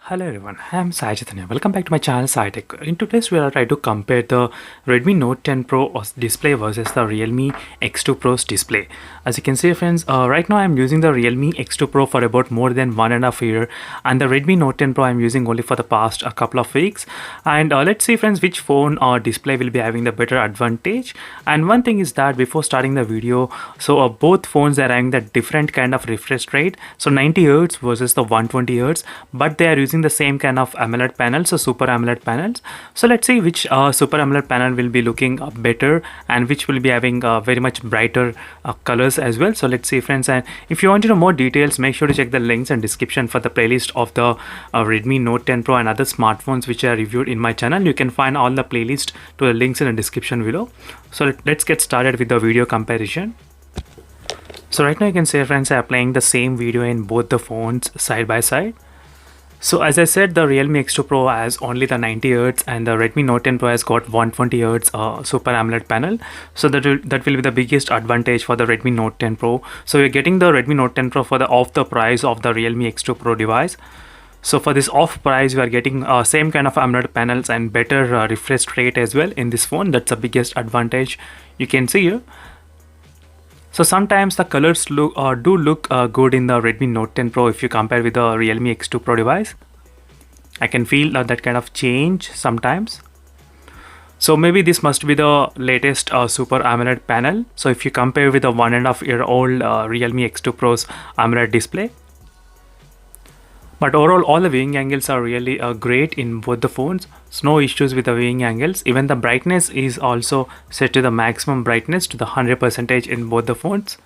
Hello everyone, I am Sai Chaitanya. Welcome back to my channel SciTech. In today's video, I'll try to compare the Redmi Note 10 Pro display versus the Realme X2 Pro's display. As you can see friends, right now I'm using the Realme X2 Pro for about more than 1.5 years, and the Redmi Note 10 Pro I'm using only for the past a couple of weeks. And let's see friends which phone or display will be having the better advantage. And one thing is that before starting the video, so both phones are having the different kind of refresh rate. So 90 Hz versus the 120 Hz, but they are using the same kind of AMOLED panels, so Super AMOLED panels. So let's see which Super AMOLED panel will be looking better and which will be having very much brighter colors as well. So let's see friends, and if you want to know more details, make sure to check the links and description for the playlist of the Redmi Note 10 Pro and other smartphones which are reviewed in my channel. You can find all the playlist to the links in the description below. So let's get started with the video comparison. So right now you can see friends, I am playing the same video in both the phones side by side. So as I said, the Realme X2 Pro has only the 90 Hz and the Redmi Note 10 Pro has got 120 Hz Super AMOLED panel. So that will be the biggest advantage for the Redmi Note 10 Pro. So you're getting the Redmi Note 10 Pro for the off the price of the Realme X2 Pro device. So for this off price, you are getting same kind of AMOLED panels and better refresh rate as well in this phone. That's the biggest advantage you can see here. So sometimes the colors do look good in the Redmi Note 10 Pro if you compare with the Realme X2 Pro device. I can feel that kind of change sometimes. So maybe this must be the latest Super AMOLED panel. So if you compare with the 1.5-year-old Realme X2 Pro's AMOLED display. But overall, all the viewing angles are really great in both the phones. So no issues with the viewing angles. Even the brightness is also set to the maximum brightness to the 100% in both the phones.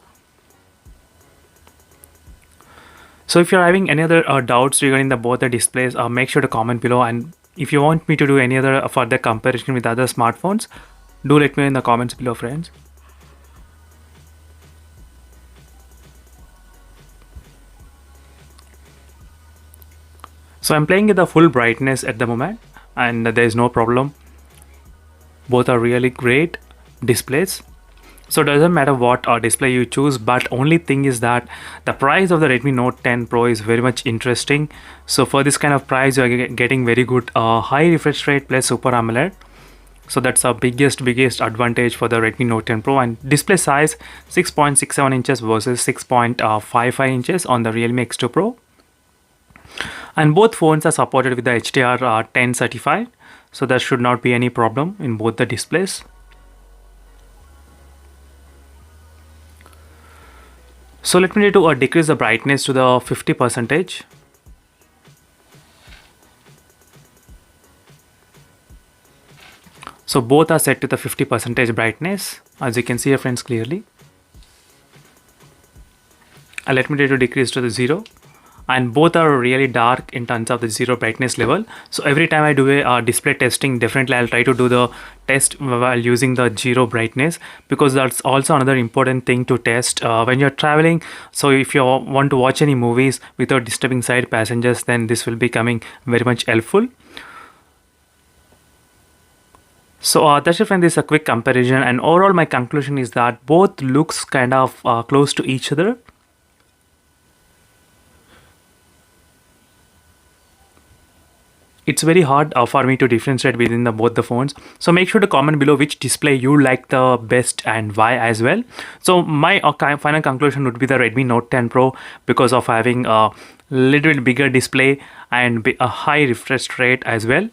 So if you're having any other doubts regarding both the displays, make sure to comment below. And if you want me to do any other further comparison with other smartphones, do let me know in the comments below friends. So I'm playing at the full brightness at the moment and there is no problem. Both are really great displays. So it doesn't matter what display you choose, but only thing is that the price of the Redmi Note 10 Pro is very much interesting. So for this kind of price, you are getting very good high refresh rate plus Super AMOLED. So that's our biggest advantage for the Redmi Note 10 Pro. And display size 6.67 inches versus 6.55 inches on the Realme X2 Pro. And both phones are supported with the HDR 10 certified, so there should not be any problem in both the displays. So let me need to decrease the brightness to the 50%. So both are set to the 50% brightness, as you can see here friends clearly. And let me need to decrease to the 0. And both are really dark in terms of the 0 brightness level. So every time I do a display testing, definitely I'll try to do the test while using the 0 brightness, because that's also another important thing to test when you're traveling. So if you want to watch any movies without disturbing side passengers, then this will be coming very much helpful. So that's it friend, this is a quick comparison, and overall my conclusion is that both looks kind of close to each other. It's very hard for me to differentiate within both the phones. So make sure to comment below which display you like the best and why as well. So my final conclusion would be the Redmi Note 10 Pro, because of having a little bit bigger display and a high refresh rate as well.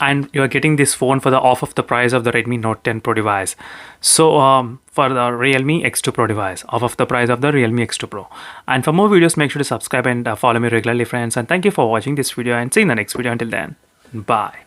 And you are getting this phone for the off of the price of the Redmi Note 10 Pro device. So for the Realme X2 Pro device, off of the price of the Realme X2 Pro. And for more videos, make sure to subscribe and follow me regularly friends. And thank you for watching this video, and see you in the next video. Until then, bye.